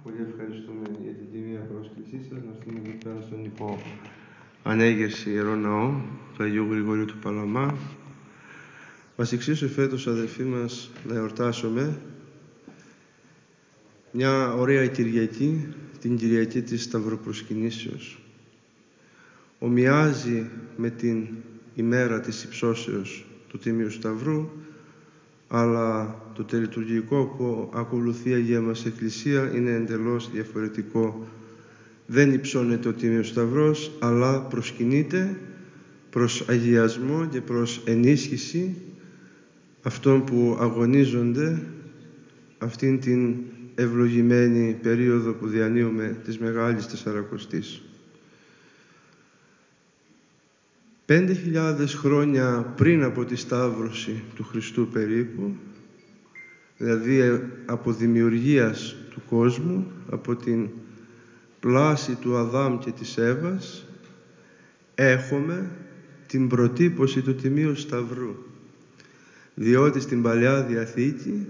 Πολύ ευχαριστούμε για την τιμία πρόσκλησή σας να έρθουμε εδώ πέρα στον ανέγερση Ιερό Ναό του Αγίου Γρηγορίου του Παλαμά. Μας εξίσου φέτος, αδελφοί μας, να εορτάσουμε μια ωραία Κυριακή, την Κυριακή της Σταυροπροσκυνήσεως. Ομοιάζει με την ημέρα της υψώσεως του Τίμιου Σταυρού, αλλά το τελετουργικό που ακολουθεί η Αγία μας Εκκλησία είναι εντελώς διαφορετικό. Δεν υψώνεται ο Τίμιος Σταυρός, αλλά προσκυνείται προς αγιασμό και προς ενίσχυση αυτών που αγωνίζονται αυτήν την ευλογημένη περίοδο που διανύουμε της Μεγάλης Τεσσαρακοστής. 5.000 χρόνια πριν από τη Σταύρωση του Χριστού περίπου, δηλαδή από δημιουργίας του κόσμου, από την πλάση του Αδάμ και της Εύας, έχουμε την προτύπωση του Τιμίου Σταυρού. Διότι στην Παλαιά Διαθήκη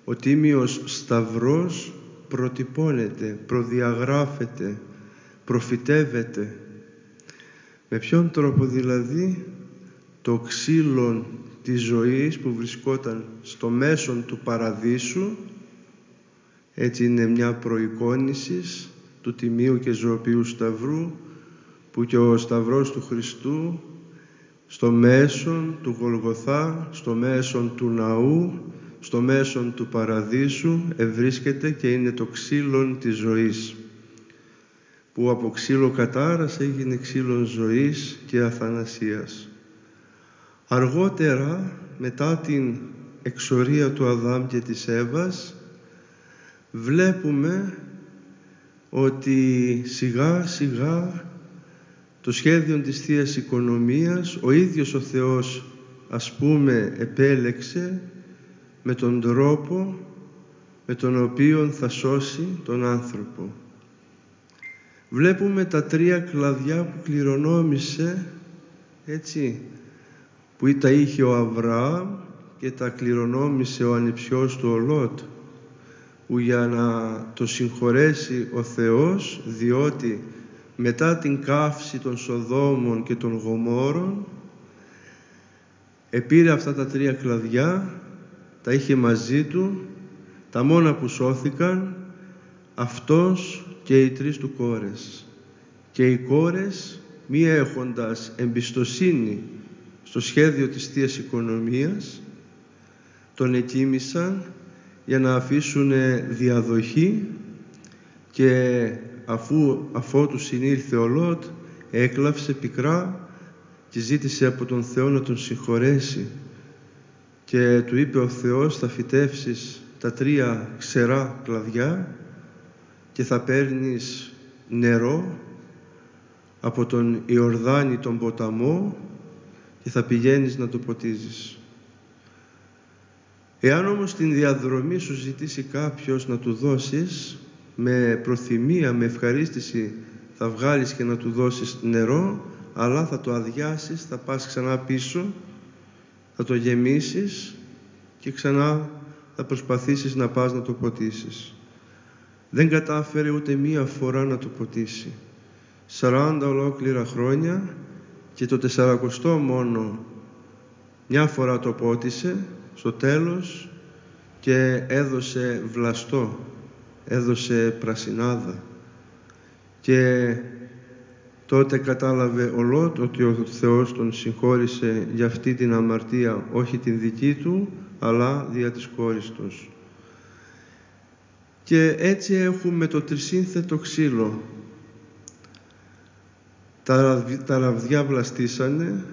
ο Τίμιος Σταυρός προτυπώνεται, προδιαγράφεται, προφητεύεται. Με ποιον τρόπο δηλαδή? Το ξύλο της ζωής που βρισκόταν στο μέσον του Παραδείσου, έτσι είναι μια προεικόνηση του Τιμίου και Ζωοποιού Σταυρού, που και ο Σταυρός του Χριστού στο μέσον του Γολγοθά, στο μέσον του Ναού, στο μέσον του Παραδείσου ευρίσκεται και είναι το ξύλο της ζωής, που από ξύλο κατάρας έγινε ξύλο ζωής και αθανασίας. Αργότερα, μετά την εξορία του Αδάμ και της Εύας, βλέπουμε ότι σιγά σιγά το σχέδιο της Θείας Οικονομίας ο ίδιος ο Θεός, ας πούμε, επέλεξε με τον τρόπο με τον οποίο θα σώσει τον άνθρωπο. Βλέπουμε τα 3 κλαδιά που κληρονόμησε, έτσι, που τα είχε ο Αβραάμ και τα κληρονόμησε ο ανιψιός του ο Λώτ, που για να το συγχωρέσει ο Θεός, διότι μετά την καύση των Σοδόμων και των Γομόρων επήρε αυτά τα 3 κλαδιά, τα είχε μαζί του, τα μόνα που σώθηκαν, αυτός και οι 3 του κόρες. Και οι κόρες, μη έχοντας εμπιστοσύνη στο σχέδιο της Θείας Οικονομίας, τον εκοίμησαν για να αφήσουν διαδοχή, και αφότου συνήλθε ο Λώτ, έκλαψε πικρά και ζήτησε από τον Θεό να τον συγχωρέσει. Και του είπε ο Θεός: θα φυτεύσεις τα 3 ξερά κλαδιά και θα παίρνεις νερό από τον Ιορδάνη τον ποταμό και θα πηγαίνεις να το ποτίζεις. Εάν όμως την διαδρομή σου ζητήσει κάποιος να του δώσεις, με προθυμία, με ευχαρίστηση θα βγάλεις και να του δώσεις νερό, αλλά θα το αδειάσεις, θα πας ξανά πίσω, θα το γεμίσεις και ξανά θα προσπαθήσεις να πας να το ποτίσεις. Δεν κατάφερε ούτε μία φορά να το ποτίσει. 40 ολόκληρα χρόνια, και το 40ο μόνο μια φορά το πότισε στο τέλος και έδωσε βλαστό, έδωσε πρασινάδα. Και τότε κατάλαβε ο Λώτ ότι ο Θεός τον συγχώρησε για αυτή την αμαρτία, όχι την δική του, αλλά δια της κόρης του. Και έτσι έχουμε το τρισύνθετο ξύλο. Τα ραβδιά βλαστήσανε,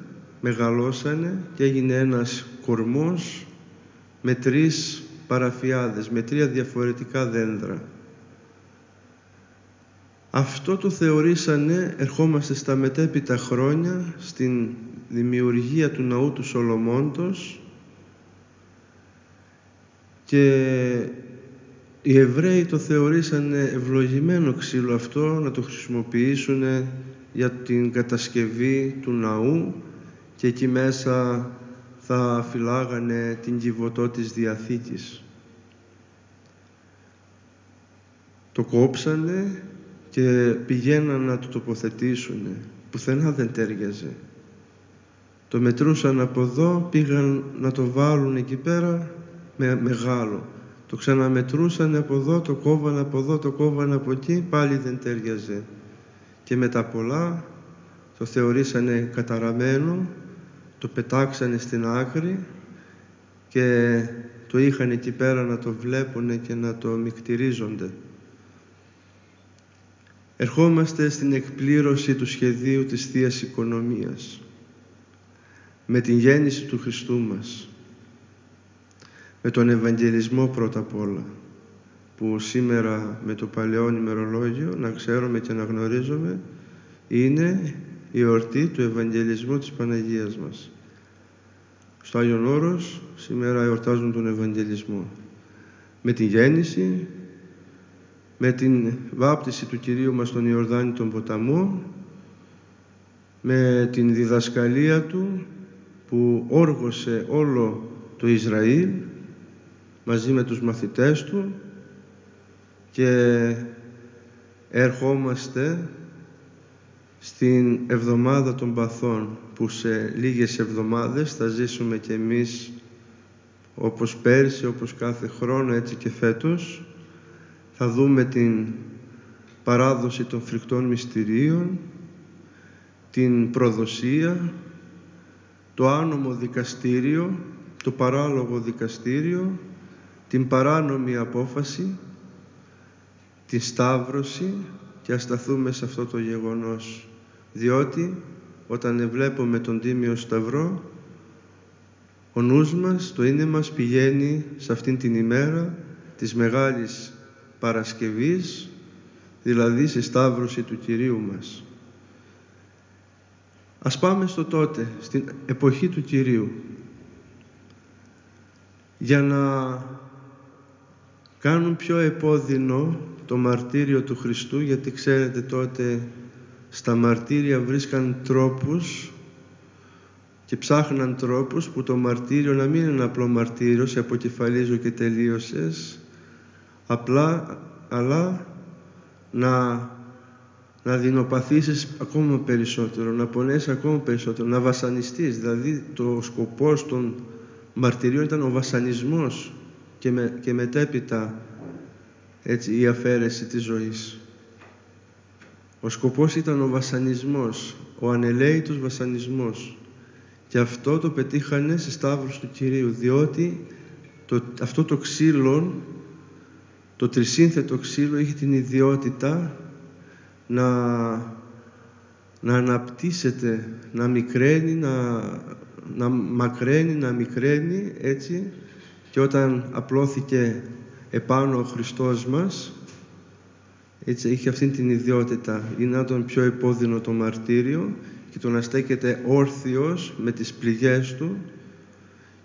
μεγαλώσανε και έγινε ένας κορμός με 3 παραφιάδες, με 3 διαφορετικά δέντρα. Αυτό το θεωρήσανε, ερχόμαστε στα μετέπειτα χρόνια, στην δημιουργία του ναού του Σολομώντος, και οι Εβραίοι το θεωρήσανε ευλογημένο ξύλο αυτό να το χρησιμοποιήσουν για την κατασκευή του ναού, και εκεί μέσα θα φυλάγανε την κυβωτό της Διαθήκης. το κόψανε και πηγαίναν να το τοποθετήσουνε. Πουθενά δεν τέριαζε. Το μετρούσαν από εδώ, πήγαν να το βάλουν εκεί πέρα με μεγάλο. Το ξαναμετρούσαν από εδώ, το κόβαν από εδώ, το κόβαν από εκεί, πάλι δεν τέριαζε. Και με τα πολλά το θεωρήσανε καταραμένο, το πετάξανε στην άκρη και το είχαν εκεί πέρα να το βλέπουνε και να το μικτηρίζονται. Ερχόμαστε στην εκπλήρωση του σχεδίου της Θείας Οικονομίας με την γέννηση του Χριστού μας, με τον Ευαγγελισμό πρώτα απ' όλα, που σήμερα με το παλαιό ημερολόγιο, να ξέρουμε και να γνωρίζουμε, είναι η εορτή του Ευαγγελισμού της Παναγίας μας. Στο Άγιον Όρος σήμερα εορτάζουν τον Ευαγγελισμό. Με τη γέννηση, με την βάπτιση του Κυρίου μας στον Ιορδάνη τον ποταμό, με την διδασκαλία Του που όργωσε όλο το Ισραήλ μαζί με τους μαθητές Του, και ερχόμαστε στην εβδομάδα των παθών που σε λίγες εβδομάδες θα ζήσουμε κι εμείς, όπως πέρσι, όπως κάθε χρόνο, έτσι και φέτος. Θα δούμε την παράδοση των φρικτών μυστηρίων, την προδοσία, το άνομο δικαστήριο, το παράλογο δικαστήριο, την παράνομη απόφαση, τη σταύρωση, και ας σταθούμε σε αυτό το γεγονός. Διότι όταν βλέπουμε τον Τίμιο Σταυρό, ο νους μας, το είναι μας πηγαίνει σε αυτήν την ημέρα της Μεγάλης Παρασκευής, δηλαδή στη σταύρωση του Κυρίου μας. Ας πάμε στο τότε, στην εποχή του Κυρίου, για να κάνουν πιο επώδυνο το μαρτύριο του Χριστού, γιατί ξέρετε τότε στα μαρτύρια βρίσκαν τρόπους και ψάχναν τρόπους που το μαρτύριο να μην είναι ένα απλό μαρτύριο, σε αποκεφαλίζω και τελείωσες, αλλά να δεινοπαθήσεις ακόμα περισσότερο, να πονέσεις ακόμα περισσότερο, να βασανιστείς. Δηλαδή το σκοπός των μαρτυρίων ήταν ο βασανισμός και μετέπειτα έτσι η αφαίρεση της ζωής. Ο σκοπός ήταν ο βασανισμός, ο ανελαίητος βασανισμός, και αυτό το πετύχανε στη σταύρωση του Κυρίου, διότι αυτό το ξύλο, το τρισύνθετο ξύλο, είχε την ιδιότητα να αναπτύσσεται, να μικραίνει, να μακραίνει, να μικραίνει, έτσι, και όταν απλώθηκε επάνω ο Χριστός μας, έτσι, είχε αυτήν την ιδιότητα, είναι τον πιο επώδυνο το μαρτύριο και το να στέκεται όρθιος με τις πληγές Του,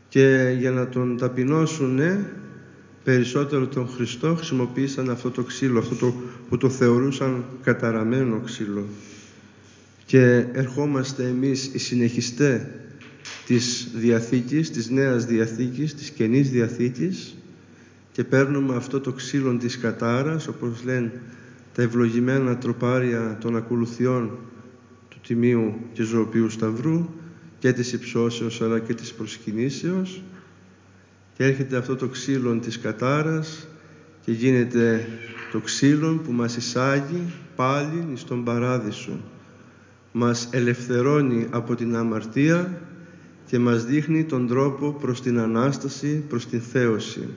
και για να τον ταπεινώσουν περισσότερο τον Χριστό χρησιμοποίησαν αυτό το ξύλο, αυτό που το θεωρούσαν καταραμένο ξύλο. Και ερχόμαστε εμείς οι συνεχιστές της Διαθήκης, της Νέας Διαθήκης, της Καινής Διαθήκης, και παίρνουμε αυτό το ξύλο της κατάρας, όπως λένε τα ευλογημένα τροπάρια των ακολουθιών του Τιμίου και Ζωοποιού Σταυρού, και της υψώσεως αλλά και της προσκυνήσεως, και έρχεται αυτό το ξύλο της κατάρας και γίνεται το ξύλο που μας εισάγει πάλι στον Παράδεισο. Μας ελευθερώνει από την αμαρτία και μας δείχνει τον τρόπο προς την Ανάσταση, προς την θέωση.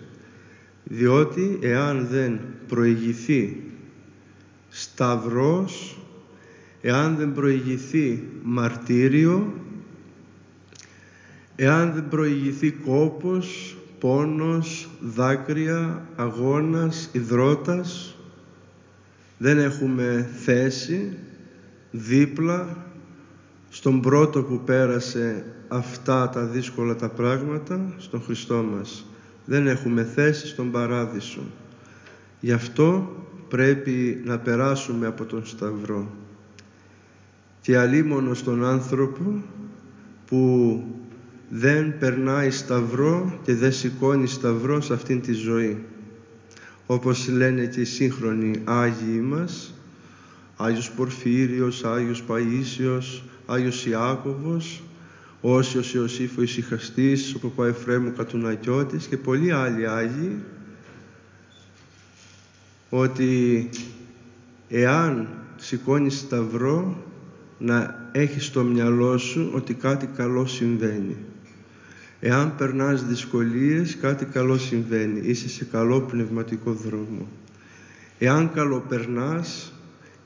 Διότι εάν δεν προηγηθεί σταυρός, εάν δεν προηγηθεί μαρτύριο, εάν δεν προηγηθεί κόπος, πόνος, δάκρυα, αγώνας, υδρότας, δεν έχουμε θέση δίπλα στον πρώτο που πέρασε αυτά τα δύσκολα τα πράγματα, στον Χριστό μας. Δεν έχουμε θέση στον Παράδεισο. Γι' αυτό πρέπει να περάσουμε από τον Σταυρό. Και αλίμονο στον άνθρωπο που δεν περνάει Σταυρό και δεν σηκώνει Σταυρό σε αυτήν τη ζωή. όπως λένε και οι σύγχρονοι Άγιοι μας, Άγιος Πορφύριος, Άγιος Παΐσιος, Άγιος Ιάκωβος, Όσιος Ιωσήφ ο Ησυχαστής, ο Παπά Εφραίμ ο Κατουνακιώτης και πολλοί άλλοι Άγιοι, ότι εάν σηκώνεις σταυρό, να έχεις στο μυαλό σου ότι κάτι καλό συμβαίνει. Εάν περνάς δυσκολίες, κάτι καλό συμβαίνει. Είσαι σε καλό πνευματικό δρόμο. Εάν καλοπερνάς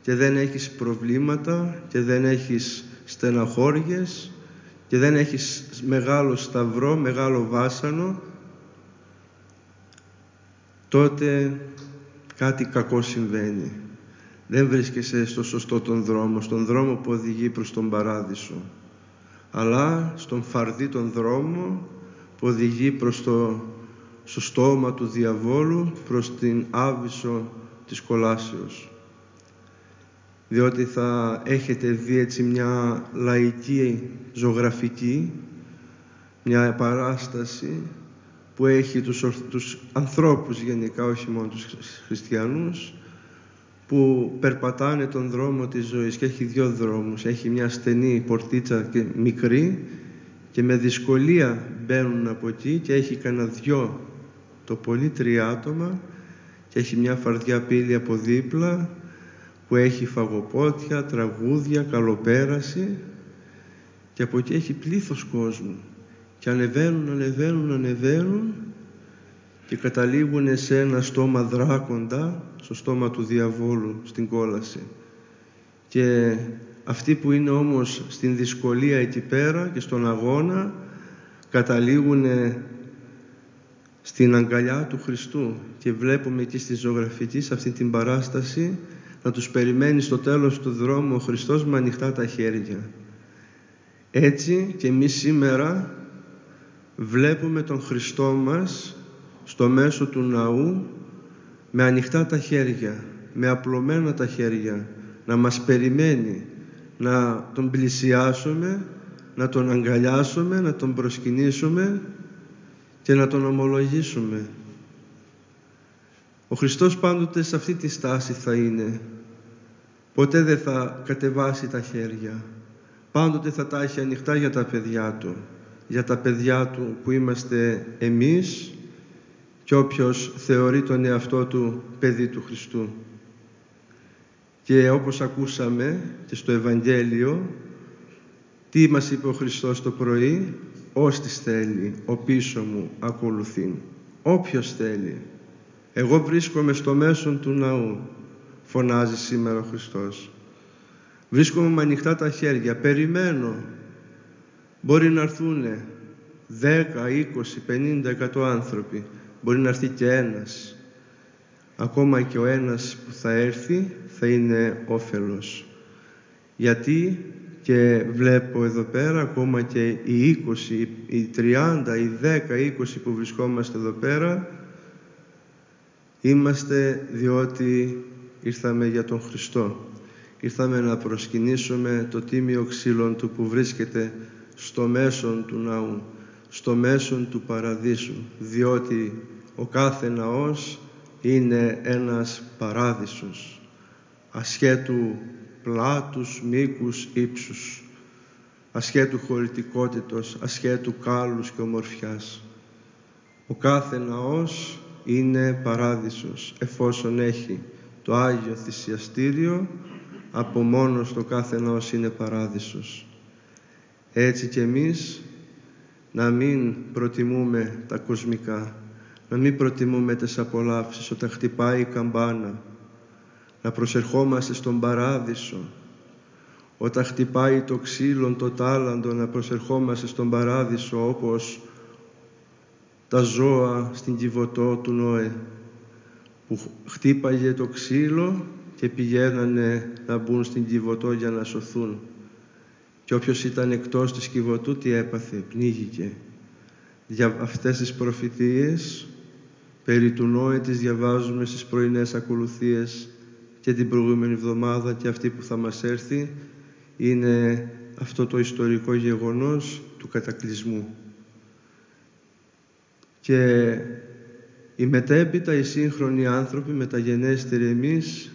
και δεν έχεις προβλήματα και δεν έχεις στεναχώριες και δεν έχεις μεγάλο σταυρό, μεγάλο βάσανο, τότε κάτι κακό συμβαίνει. Δεν βρίσκεσαι στο σωστό τον δρόμο, στον δρόμο που οδηγεί προς τον παράδεισο, αλλά στον φαρδί τον δρόμο που οδηγεί στο στόμα του διαβόλου, προς την άβυσσο της κολάσεως. Διότι θα έχετε δει έτσι μια λαϊκή ζωγραφική, μια παράσταση που έχει τους ανθρώπους γενικά, όχι μόνο τους χριστιανούς, που περπατάνε τον δρόμο της ζωής και έχει δύο δρόμους. Έχει μια στενή πορτίτσα και μικρή και με δυσκολία μπαίνουν από εκεί και έχει κανένα δυο, το πολύ 3 άτομα και έχει μια φαρδιά πύλη από δίπλα που έχει φαγοπότια, τραγούδια, καλοπέραση και από εκεί έχει πλήθος κόσμου και ανεβαίνουν και καταλήγουν σε ένα στόμα δράκοντα, στο στόμα του διαβόλου, στην κόλαση. Και αυτοί που είναι όμως στην δυσκολία εκεί πέρα και στον αγώνα, καταλήγουν στην αγκαλιά του Χριστού και βλέπουμε εκεί στη ζωγραφική, σε αυτή την παράσταση, να τους περιμένει στο τέλος του δρόμου ο Χριστός με ανοιχτά τα χέρια. Έτσι και εμείς σήμερα βλέπουμε τον Χριστό μας στο μέσο του ναού με ανοιχτά τα χέρια, με απλωμένα τα χέρια, να μας περιμένει, να τον πλησιάσουμε, να τον αγκαλιάσουμε, να τον προσκυνήσουμε και να τον ομολογήσουμε. Ο Χριστός πάντοτε σε αυτή τη στάση θα είναι. Ποτέ δεν θα κατεβάσει τα χέρια. Πάντοτε θα τα έχει ανοιχτά για τα παιδιά Του. Για τα παιδιά Του που είμαστε εμείς και όποιος θεωρεί τον εαυτό του παιδί του Χριστού. Και όπως ακούσαμε και στο Ευαγγέλιο, τι μας είπε ο Χριστός το πρωί? Όστις θέλει, ο πίσω μου ακολουθεί. Όποιος θέλει. Εγώ βρίσκομαι στο μέσον του ναού, φωνάζει σήμερα ο Χριστός. Βρίσκομαι με ανοιχτά τα χέρια, περιμένω. Μπορεί να έρθουν 10, 20, 50, 100 άνθρωποι. Μπορεί να έρθει και ένας. Ακόμα και ο ένας που θα έρθει θα είναι όφελος. Γιατί και βλέπω εδώ πέρα ακόμα και οι 20, οι 30, οι 10, οι 20 που βρισκόμαστε εδώ πέρα, είμαστε διότι ήρθαμε για τον Χριστό. Ήρθαμε να προσκυνήσουμε το τίμιο ξύλον Του που βρίσκεται στο μέσον του ναού, στο μέσον του παραδείσου, διότι ο κάθε ναός είναι ένας παράδεισος, ασχέτου πλάτους, μήκους, ύψους, ασχέτου χωρητικότητος, ασχέτου κάλους και ομορφιάς. Ο κάθε ναός είναι παράδεισος, εφόσον έχει το Άγιο Θυσιαστήριο, από μόνος το κάθε ναός είναι παράδεισος. Έτσι και εμείς να μην προτιμούμε τα κοσμικά, να μην προτιμούμε τις απολαύσεις όταν χτυπάει η καμπάνα, να προσερχόμαστε στον παράδεισο. Όταν χτυπάει το ξύλον, το τάλαντο, να προσερχόμαστε στον παράδεισο όπως τα ζώα στην Κιβωτό του Νόε, που χτύπαγε το ξύλο και πηγαίνανε να μπουν στην Κιβωτό για να σωθούν. Και όποιος ήταν εκτός της Κιβωτού, τι έπαθε? Πνίγηκε. Για αυτές τις προφητείες περί του Νόε τις διαβάζουμε στις πρωινές ακολουθίες και την προηγούμενη εβδομάδα, και αυτή που θα μας έρθει είναι αυτό το ιστορικό γεγονός του κατακλυσμού. Και Οι μετέπειτα οι σύγχρονοι άνθρωποι, μεταγενέστεροι εμείς,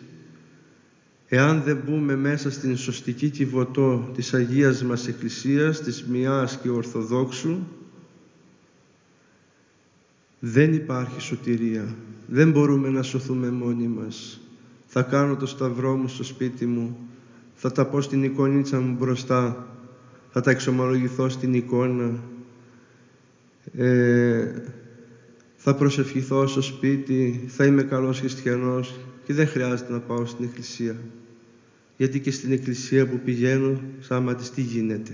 εάν δεν μπούμε μέσα στην σωστική κυβωτό της Αγίας μας Εκκλησίας, της Μιάς και Ορθοδόξου, δεν υπάρχει σωτηρία. Δεν μπορούμε να σωθούμε μόνοι μας. Θα κάνω το σταυρό μου στο σπίτι μου, θα τα πω στην εικονίτσα μου μπροστά, θα τα εξομολογηθώ στην εικόνα, θα προσευχηθώ στο σπίτι, θα είμαι καλός χριστιανός και δεν χρειάζεται να πάω στην εκκλησία. Γιατί και στην εκκλησία που πηγαίνω, σάματις τι γίνεται?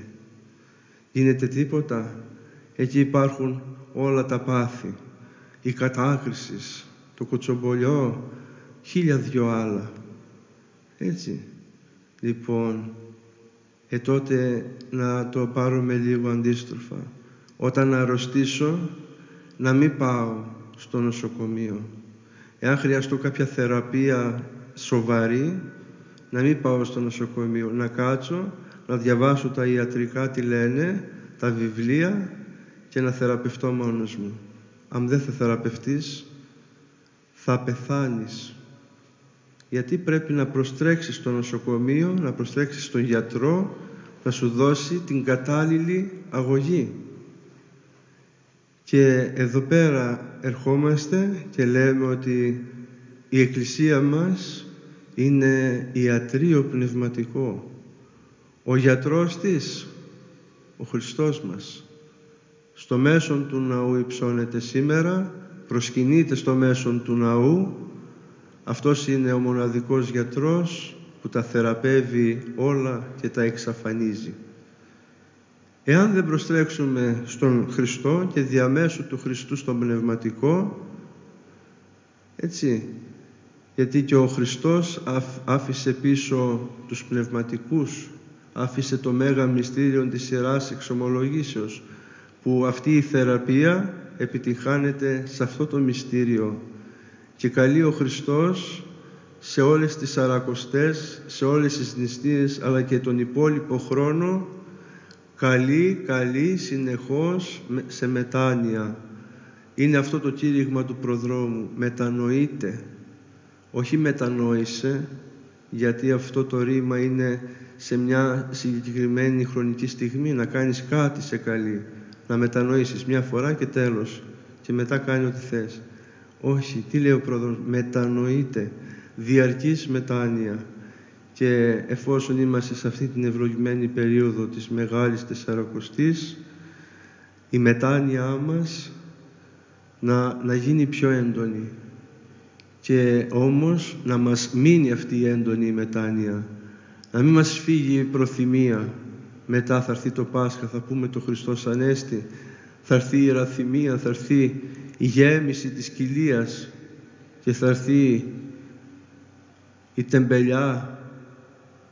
Γίνεται τίποτα? Εκεί υπάρχουν όλα τα πάθη, η κατάκριση, το κοτσομπολιό, 1002 άλλα. Έτσι. Λοιπόν, τότε να το πάρουμε λίγο αντίστροφα. Όταν αρρωστήσω, να μην πάω στο νοσοκομείο. Εάν χρειαστώ κάποια θεραπεία σοβαρή, να μην πάω στο νοσοκομείο. Να κάτσω, να διαβάσω τα ιατρικά τι λένε, τα βιβλία και να θεραπευτώ μόνος μου. Αν δεν θα θεραπευτείς, θα πεθάνεις. Γιατί πρέπει να προστρέξεις στο νοσοκομείο, να προστρέξεις στον γιατρό, να σου δώσει την κατάλληλη αγωγή. Και εδώ πέρα ερχόμαστε και λέμε ότι η Εκκλησία μας είναι ιατρείο πνευματικό. Ο γιατρός της, ο Χριστός μας. Στο μέσον του ναού υψώνεται σήμερα, προσκυνείται στο μέσον του ναού. Αυτός είναι ο μοναδικός γιατρός που τα θεραπεύει όλα και τα εξαφανίζει. Εάν δεν προστρέξουμε στον Χριστό και διαμέσου του Χριστού στον πνευματικό, έτσι, γιατί και ο Χριστός άφησε πίσω τους πνευματικούς, άφησε το μέγα μυστήριο της Ιεράς Εξομολογήσεως, που αυτή η θεραπεία επιτυχάνεται σε αυτό το μυστήριο. Και καλεί ο Χριστός σε όλες τις σαρακοστές, σε όλες τις νηστείες, αλλά και τον υπόλοιπο χρόνο, καλεί συνεχώς σε μετάνοια. Είναι αυτό το κήρυγμα του προδρόμου. Μετανοείτε, όχι μετανόησε, γιατί αυτό το ρήμα είναι σε μια συγκεκριμένη χρονική στιγμή, να κάνεις κάτι σε καλεί, να μετανοήσεις μια φορά και τέλος, και μετά κάνει ό,τι θες. Όχι, τι λέει ο προδρόμος? Μετανοείτε, διαρκής μετάνοια. Και εφόσον είμαστε σε αυτή την ευλογημένη περίοδο της Μεγάλης Τεσσαρακοστής, η μετάνοιά μας να γίνει πιο έντονη. Και όμως να μας μείνει αυτή η έντονη μετάνοια. Να μην μας φύγει η προθυμία. Μετά θα έρθει το Πάσχα, θα πούμε το Χριστός Ανέστη, θα έρθει η ιεραθυμία, θα έρθει η γέμιση της κοιλίας και θα έρθει η τεμπελιά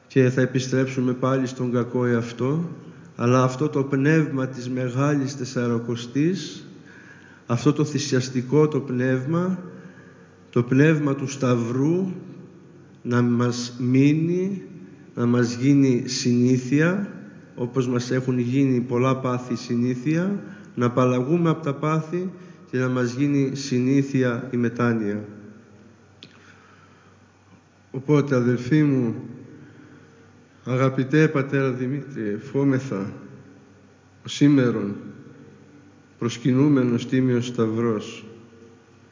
και θα επιστρέψουμε πάλι στον κακό εαυτό. Αλλά αυτό το πνεύμα της Μεγάλης Τεσσαρακοστής, αυτό το θυσιαστικό το πνεύμα του Σταυρού, να μας μείνει, να μας γίνει συνήθεια, όπως μας έχουν γίνει πολλά πάθη συνήθεια, να απαλλαγούμε από τα πάθη και να μας γίνει συνήθεια η μετάνοια. Οπότε, αδελφοί μου, αγαπητέ Πατέρα Δημήτρη, ευχόμεθα ο σήμερον προσκυνούμενος Τίμιος Σταυρός,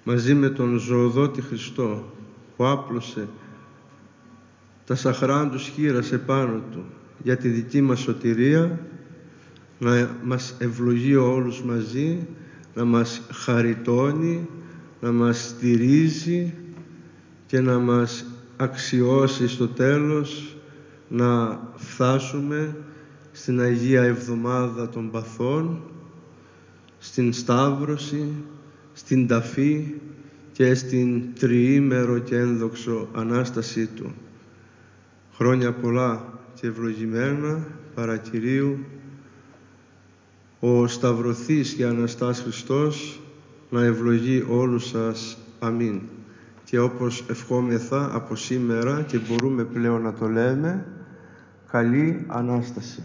μαζί με τον ζωοδότη Χριστό, που άπλωσε τα σαχράντους χείλας επάνω του για τη δική μας σωτηρία, να μας ευλογεί όλους μαζί, να μας χαριτώνει, να μας στηρίζει και να μας αξιώσει στο τέλος να φτάσουμε στην Αγία Εβδομάδα των Παθών, στην Σταύρωση, στην Ταφή και στην τριήμερο και ένδοξο Ανάστασή Του. Χρόνια πολλά και ευλογημένα παρακυρίου, ο Σταυρωθής και Αναστάς Χριστός να ευλογεί όλους σας. Αμήν. Και όπως ευχόμεθα από σήμερα και μπορούμε πλέον να το λέμε, καλή Ανάσταση.